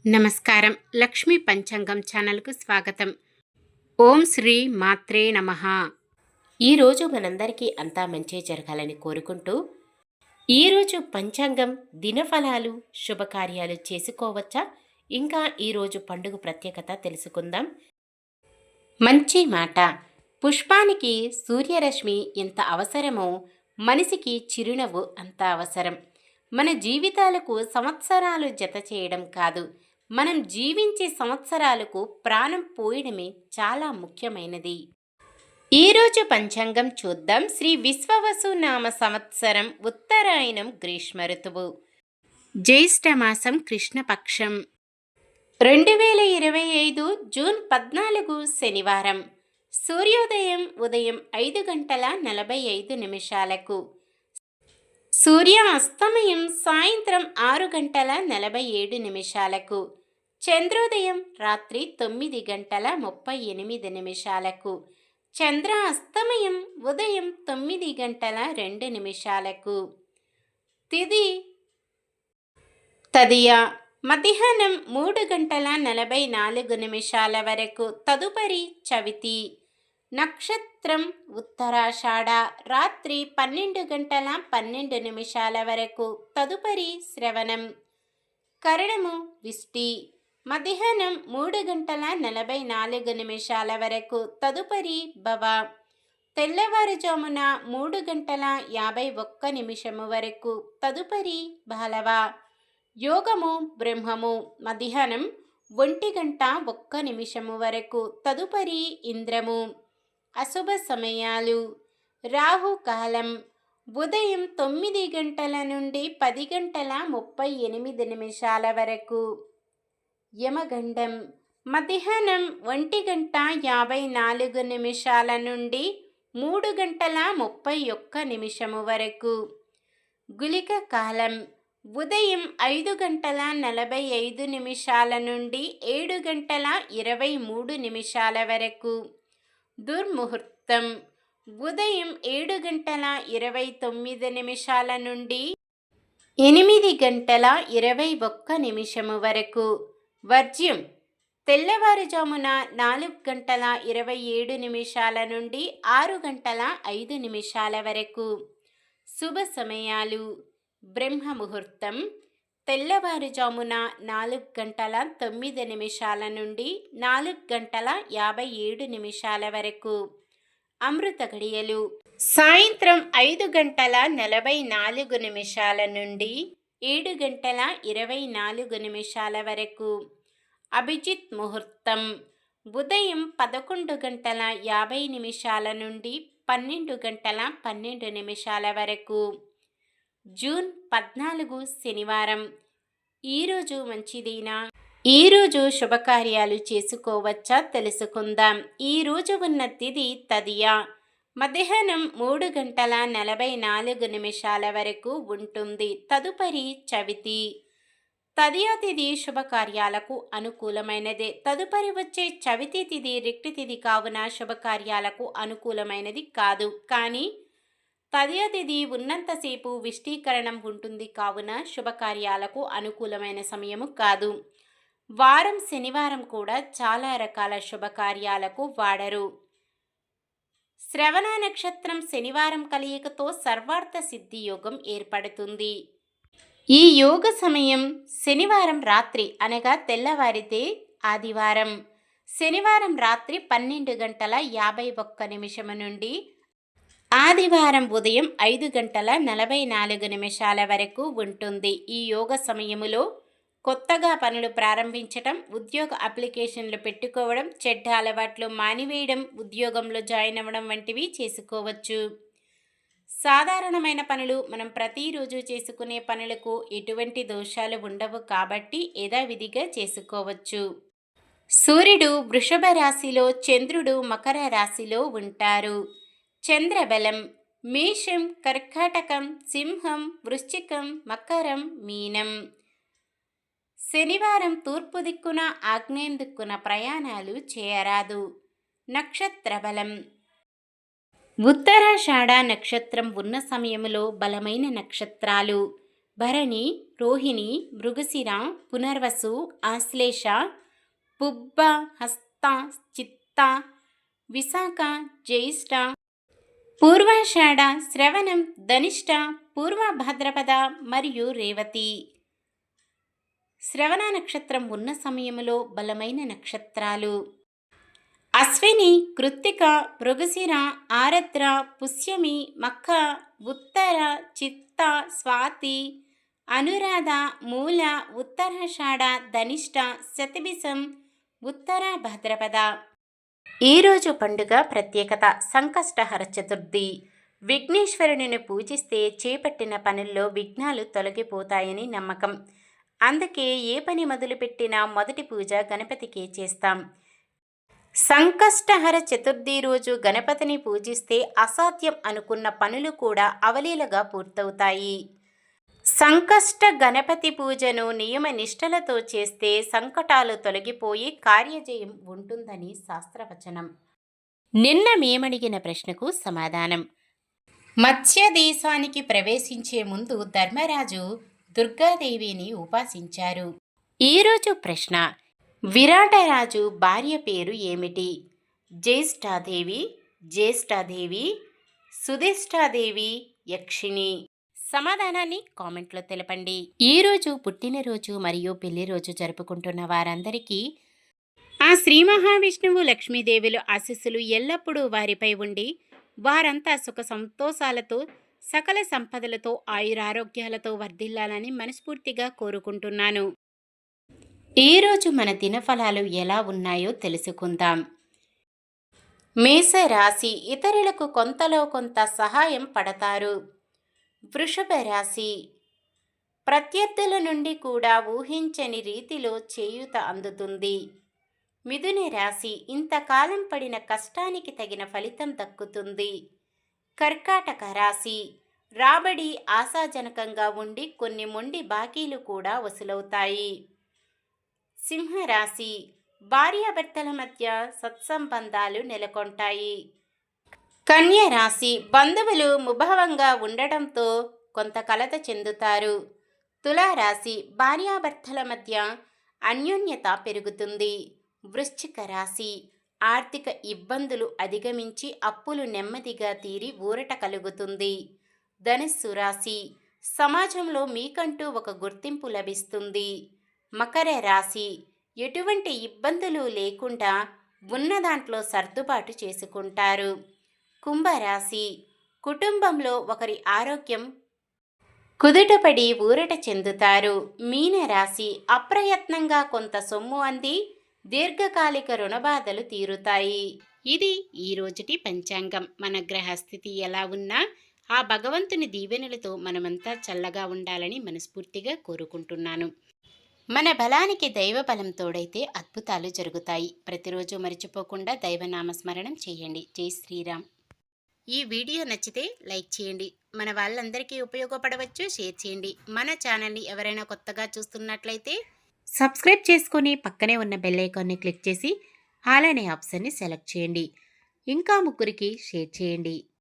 నమస్కారం. లక్ష్మీ పంచాంగం ఛానల్కు స్వాగతం. ఓం శ్రీ మాత్రే నమః. ఈరోజు మనందరికీ అంతా మంచి జరగాలని కోరుకుంటూ, ఈరోజు పంచాంగం దినఫలాలు శుభకార్యాలు చేసుకోవచ్చా, ఇంకా ఈరోజు పండుగ ప్రత్యేకత తెలుసుకుందాం. మంచి మాట. పుష్పానికి సూర్యరశ్మి ఎంత అవసరమో మనిషికి చిరునవ్వు అంత అవసరం. మన జీవితాలకు సంవత్సరాలు జత చేయడం కాదు, మనం జీవించే సంవత్సరాలకు ప్రాణం పోయడమే చాలా ముఖ్యమైనది. ఈరోజు పంచాంగం చూద్దాం. శ్రీ విశ్వవసు నామ సంవత్సరం ఉత్తరాయణం గ్రీష్మ ఋతువు, జ్యేష్ఠమాసం కృష్ణపక్షం, 2025 జూన్ 14 శనివారం. సూర్యోదయం ఉదయం 5:45 సూర్యాస్తమయం సాయంత్రం 6:47. చంద్రోదయం రాత్రి 9:38. చంద్రాస్తమయం ఉదయం 9:02. తిథి తదియ మధ్యాహ్నం 3:44 వరకు. తదుపరి చవితి. నక్షత్రం ఉత్తరాషాఢ రాత్రి 12:12 వరకు. తదుపరి శ్రవణం. కరణము విష్టి మధ్యాహ్నం 3:44 వరకు. తదుపరి భవ. తెల్లవారుజామున 3:51 వరకు. తదుపరి బాలవ. యోగము బ్రహ్మము మధ్యాహ్నం 1:01 వరకు. తదుపరి ఇంద్రము. అశుభ సమయాలు. రాహుకాలం ఉదయం 9 గంటల నుండి 10:38 వరకు. యమగండం మధ్యాహ్నం 1:54 నుండి 3:31 వరకు. గుళిక కాలం ఉదయం 5:45 నుండి 7:23 వరకు. దుర్ముహూర్తం ఉదయం 7:29 నుండి 8:21 వరకు. వర్జ్యం తెల్లవారుజామున 4:27 నుండి 6:05 వరకు. శుభ సమయాలు. బ్రహ్మ ముహూర్తం తెల్లవారుజామున 4:09 నుండి 4:57 వరకు. అమృత గడియలు సాయంత్రం 5:44 నుండి 7:24 వరకు. అభిజిత్ ముహూర్తం ఉదయం 11:50 నుండి 12:12 వరకు. జూన్ 14 శనివారం. ఈరోజు మంచిదేనా? ఈరోజు శుభకార్యాలు చేసుకోవచ్చా తెలుసుకుందాం. ఈరోజు ఉన్న తిథి తదియ మధ్యాహ్నం 3:44 వరకు ఉంటుంది. తదుపరి చవితి. తదియ తిథి శుభకార్యాలకు అనుకూలమైనదే. తదుపరి వచ్చే చవితి తిథి రిక్తి తిథి కావున శుభకార్యాలకు అనుకూలమైనది కాదు. కానీ తదియ తిథి ఉన్నంతసేపు విష్టీకరణం ఉంటుంది కావున శుభకార్యాలకు అనుకూలమైన సమయము కాదు. వారం శనివారం కూడా చాలా రకాల శుభకార్యాలకు వాడరు. శ్రవణ నక్షత్రం శనివారం కలయికతో సర్వార్థ సిద్ధి యోగం ఏర్పడుతుంది. ఈ యోగ సమయం శనివారం రాత్రి అనగా తెల్లవారితే ఆదివారం. శనివారం రాత్రి 12:51 నుండి ఆదివారం ఉదయం 5:44 వరకు ఉంటుంది. ఈ యోగ సమయములో కొత్తగా పనులు ప్రారంభించటం, ఉద్యోగ అప్లికేషన్లు పెట్టుకోవడం, చెడ్డ అలవాట్లు మానివేయడం, ఉద్యోగంలో జాయిన్ అవ్వడం వంటివి చేసుకోవచ్చు. సాధారణమైన పనులు మనం ప్రతిరోజు చేసుకునే పనులకు ఎటువంటి దోషాలు ఉండవు కాబట్టి యథావిధిగా చేసుకోవచ్చు. సూర్యుడు వృషభ రాశిలో, చంద్రుడు మకర రాశిలో ఉంటారు. చంద్రబలం మేషం, కర్కాటకం, సింహం, వృశ్చికం, మకరం, మీనం. శనివారం తూర్పు దిక్కున, ఆగ్నేయం దిక్కున ప్రయాణాలు చేయరాదు. నక్షత్ర బలం ఉత్తరాషాఢ నక్షత్రం ఉన్న సమయంలో బలమైన నక్షత్రాలు భరణి, రోహిణి, మృగశిర, పునర్వసు, ఆశ్లేష, పుబ్బ, హస్త, చిత్త, విశాఖ, జ్యేష్ఠ, పూర్వాషాఢ, శ్రవణం, ధనిష్ట, పూర్వ భాద్రపద మరియు రేవతి. శ్రవణ నక్షత్రం ఉన్న సమయంలో బలమైన నక్షత్రాలు: అశ్విని, కృత్తిక, మృగశిర, ఆరద్ర, పుష్యమి, మఖ, ఉత్తర, చిత్త, స్వాతి, అనురాధ, మూల, ఉత్తరాషాఢ, ధనిష్ట, శతభిషం, ఉత్తర భాద్రపద. ఈరోజు పండుగ ప్రత్యేకత: సంకష్టహర చతుర్థి. విఘ్నేశ్వరుని పూజిస్తే చేపట్టిన పనుల్లో విఘ్నాలు తొలగిపోతాయని నమ్మకం. అందుకే ఏ పని మొదలుపెట్టినా మొదటి పూజ గణపతికే చేస్తాం. సంకష్టహర చతుర్థి రోజు గణపతిని పూజిస్తే అసాధ్యం అనుకున్న పనులు కూడా అవలీలగా పూర్తవుతాయి. సంకష్ట గణపతి పూజను నియమ నిష్టలతో చేస్తే సంకటాలు తొలగిపోయి కార్యజయం ఉంటుందని శాస్త్రవచనం. నిన్న మేమడిగిన ప్రశ్నకు సమాధానం: మత్స్య దేశానికి ప్రవేశించే ముందు ధర్మరాజు దుర్గాదేవిని ఉపాసించారు. ఈరోజు ప్రశ్న: విరాటరాజు భార్య పేరు ఏమిటి? జ్యేష్ఠాదేవి, జ్యేష్ఠాదేవి, సుధిష్ఠాదేవి, యక్షిణి. సమాధానాన్ని కామెంట్లో తెలపండి. ఈరోజు పుట్టినరోజు మరియు పెళ్లి రోజు జరుపుకుంటున్న వారందరికీ ఆ శ్రీ మహావిష్ణువు లక్ష్మీదేవుల ఆశీస్సులు ఎల్లప్పుడూ వారిపై ఉండి వారంతా సుఖ సంతోషాలతో సకల సంపదలతో ఆయురారోగ్యాలతో వర్ధిల్లాలని మనస్ఫూర్తిగా కోరుకుంటున్నాను. ఈరోజు మన దినఫలాలు ఎలా ఉన్నాయో తెలుసుకుందాం. మేషరాశి: ఇతరులకు కొంతలో కొంత సహాయం పడతారు. వృషభ రాశి: ప్రత్యర్థుల నుండి కూడా ఊహించని రీతిలో చేయూత అందుతుంది. మిథున రాశి: ఇంతకాలం పడిన కష్టానికి తగిన ఫలితం దక్కుతుంది. కర్కాటక రాశి: రాబడి ఆశాజనకంగా ఉండి కొన్ని మొండి బాకీలు కూడా వసూలవుతాయి. సింహరాశి: భార్యాభర్తల మధ్య సత్సంబంధాలు నెలకొంటాయి. కన్య రాశి: బంధువులు ముభావంగా ఉండటంతో కొంత కలత చెందుతారు. తులారాశి: భార్యాభర్తల మధ్య అన్యోన్యత పెరుగుతుంది. వృశ్చిక రాశి: ఆర్థిక ఇబ్బందులు అధిగమించి అప్పులు నెమ్మదిగా తీరి ఊరట కలుగుతుంది. ధనుస్సు రాశి: సమాజంలో మీకంటూ ఒక గుర్తింపు లభిస్తుంది. మకర రాశి: ఎటువంటి ఇబ్బందులు లేకుండా ఉన్న దాంట్లో సర్దుబాటు చేసుకుంటారు. కుంభరాశి: కుటుంబంలో ఒకరి ఆరోగ్యం కుదుటపడి ఊరట చెందుతారు. మీనరాశి: అప్రయత్నంగా కొంత సొమ్ము అంది దీర్ఘకాలిక రుణబాధలు తీరుతాయి. ఇది ఈ రోజుటి పంచాంగం. మన గ్రహస్థితి ఎలా ఉన్నా ఆ భగవంతుని దీవెనలతో మనమంతా చల్లగా ఉండాలని మనస్ఫూర్తిగా కోరుకుంటున్నాను. మన బలానికి దైవ బలం తోడైతే అద్భుతాలు జరుగుతాయి. ప్రతిరోజు మర్చిపోకుండా దైవనామస్మరణం చేయండి. జై శ్రీరామ్. ఈ వీడియో నచ్చితే లైక్ చేయండి. మన వాళ్ళందరికీ ఉపయోగపడవచ్చు. షేర్ చేయండి. మన ఛానల్ని ఎవరైనా కొత్తగా చూస్తున్నట్లయితే సబ్స్క్రైబ్ చేసుకొని పక్కనే ఉన్న బెల్ ఐకాన్ని క్లిక్ చేసి ఆల్ అనే ఆప్షన్ని సెలెక్ట్ చేయండి. ఇంకా ముగ్గురికి షేర్ చేయండి.